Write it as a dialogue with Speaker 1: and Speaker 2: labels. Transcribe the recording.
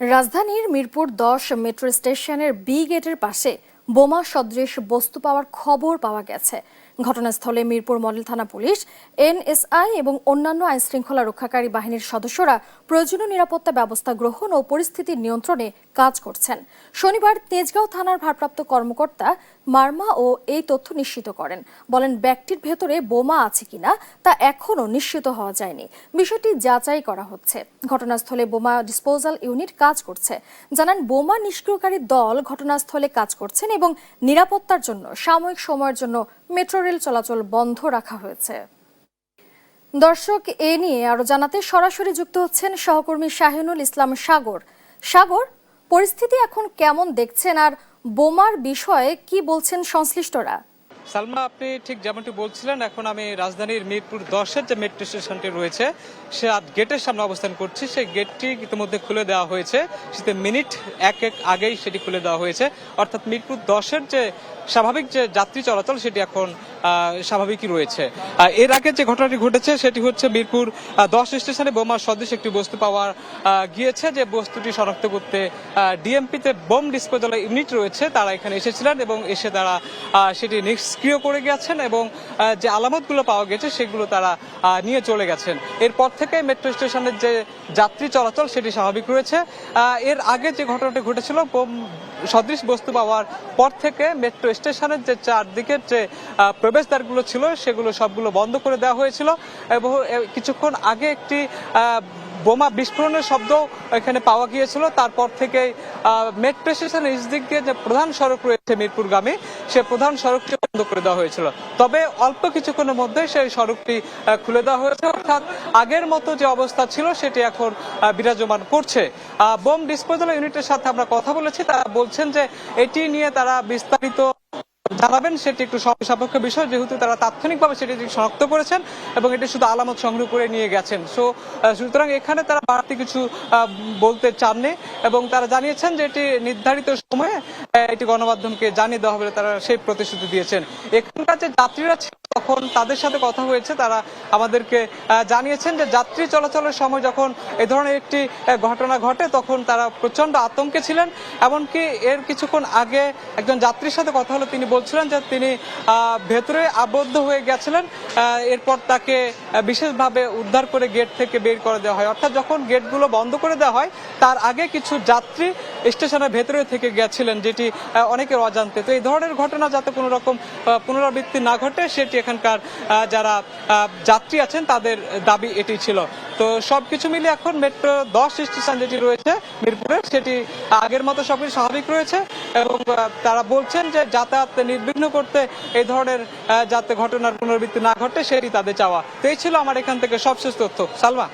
Speaker 1: রাজধানীর মিরপুর ১০ মেট্রো স্টেশনের বি গেটের পাশে বোমা সদৃশ বস্তু পাওয়ার খবর পাওয়া গেছে। ঘটনাস্থলে মিরপুর মডেল থানা পুলিশ, এনএসআই এবং অন্যান্য আইনশৃঙ্খলা রক্ষাকারী বাহিনীর সদস্যরা প্রয়োজনীয় নিরাপত্তা ব্যবস্থা গ্রহণ ও পরিস্থিতি নিয়ন্ত্রণে কাজ করছেন। শনিবার তেজগাঁও থানার ভারপ্রাপ্ত কর্মকর্তা মার্মা ও এই তথ্য নিশ্চিত করেন। বলেন, ব্যক্তির ভেতরে বোমা আছে কিনা তা এখনও নিশ্চিত হওয়া যায়নি। বিষয়টি যাচাই করা হচ্ছে। ঘটনাস্থলে বোমা ডিসপোজাল ইউনিট কাজ করছে। জানান, বোমা নিষ্ক্রিয়কারী দল ঘটনাস্থলে কাজ করছেন এবং নিরাপত্তার জন্য সাময়িক সময়ের জন্য মেট্রো রেল চলাচল বন্ধ রাখা হয়েছে। দর্শক, এ নিয়ে আরো জানাতে সরাসরি যুক্ত হচ্ছেন সহকর্মী শাহিনুল ইসলাম সাগর। সাগর, পরিস্থিতি এখন কেমন দেখছেন আর বোমার বিষয়ে কি বলছেন সংশ্লিষ্টরা?
Speaker 2: সালমা, আপনি ঠিক যেমনটি বলছিলেন, এখন আমি রাজধানীর মিরপুর 10-এর যে মেট্রো স্টেশনটি রয়েছে সে গেটের সামনে অবস্থান করছি। সেই গেটটি ইতিমধ্যে খুলে দেওয়া হয়েছে, সেটা মিনিট এক আগেই সেটি খুলে দেওয়া হয়েছে। অর্থাৎ মিরপুর 10-এর যে স্বাভাবিক যে যাত্রী চলাচল সেটি এখন স্বাভাবিকই রয়েছে। এর আগে যে ঘটনাটি ঘটেছে সেটি হচ্ছে মিরপুর 10 স্টেশনে বোমা সদৃশ একটি বস্তু পাওয়া গিয়েছে। যে বস্তুটি শনাক্ত করতে ডিএমপিতে বোম ডিসপোজাল ইউনিট রয়েছে, তারা এখানে এসেছিলেন এবং এসে তারা সেটি নিষ্ক্রিয় করে গেছেন এবং যে আলামতগুলো পাওয়া গেছে সেগুলো তারা নিয়ে চলে গেছেন। এরপর থেকে মেট্রো স্টেশনের যে যাত্রী চলাচল সেটি স্বাভাবিক রয়েছে। এর আগে যে ঘটনাটি ঘটেছিল, বোম সদৃশ বস্তু পাওয়ার পর থেকে মেট্রো স্টেশনের যে চারদিকের যে প্রবেশদ্বারগুলো ছিল সেগুলো সবগুলো বন্ধ করে দেওয়া হয়েছিল এবং কিছুক্ষণ আগে একটি বোমা বিস্ফোরণের শব্দ এখানে পাওয়া গিয়েছিল। তারপর থেকে মেট্রো স্টেশনের নিচ দিক দিয়ে যে প্রধান সড়ক রয়েছে মিরপুরগামী, সে প্রধান সড়কটি বন্ধ করে দেওয়া হয়েছিল। তবে অল্প কিছুক্ষণের মধ্যে সেই সড়কটি খুলে দেওয়া হয়েছে। অর্থাৎ আগের মতো যে অবস্থা ছিল সেটি এখন বিরাজমান করছে। বোম ডিসপোজাল ইউনিটের সাথে আমরা কথা বলেছি, তারা বলছেন যে এটি নিয়ে তারা বিস্তারিত জানাবেন। সেটি একটু সাপেক্ষ বিষয়, যেহেতু তারা তাৎক্ষণিকভাবে সেটি শনাক্ত করেছেন এবং এটি শুধু আলামত সংগ্রহ করে নিয়ে গেছেন। সুতরাং এখানে তারা বাড়তি কিছু বলতে চাননি এবং তারা জানিয়েছেন যে এটি নির্ধারিত সময়ে এটি গণমাধ্যমকে জানিয়ে দেওয়া হবে, তারা সেই প্রতিশ্রুতি দিয়েছেন। এখানকার যে যাত্রীরা তখন তাদের সাথে কথা হয়েছে, তারা আমাদেরকে জানিয়েছেন যে যাত্রী চলাচলের সময় যখন এ ধরনের একটি ঘটনা ঘটে তখন তারা প্রচন্ড আতঙ্কে ছিলেন। এমনকি এর কিছুক্ষণ আগে একজন যাত্রীর সাথে কথা হলো, তিনি বলছিলেন যে তিনি ভেতরে আবদ্ধ হয়ে গেছিলেন। এরপর তাকে বিশেষভাবে উদ্ধার করে গেট থেকে বের করে দেওয়া হয়। অর্থাৎ যখন গেটগুলো বন্ধ করে দেওয়া হয় তার আগে কিছু যাত্রী স্টেশনের ভেতরে থেকে গেছিলেন, যেটি অনেকের অজান্তে। তো এই ধরনের ঘটনা যাতে কোনো রকম পুনরাবৃত্তি না ঘটে সেটি এখানকার যারা যাত্রী আছেন তাদের দাবি এটি ছিল। তো সবকিছু মিলে এখন মেট্রো 10 স্টেশন যেটি রয়েছে মিরপুরে সেটি আগের মতো সবকিছু স্বাভাবিক রয়েছে এবং তারা বলছেন যে যাতায়াত নির্বিঘ্ন করতে এই ধরনের যাতে ঘটনার পুনরাবৃত্তি না ঘটে সেটি তাদের চাওয়া। তো এই ছিল আমার এখান থেকে সবশেষ তথ্য। সালমা।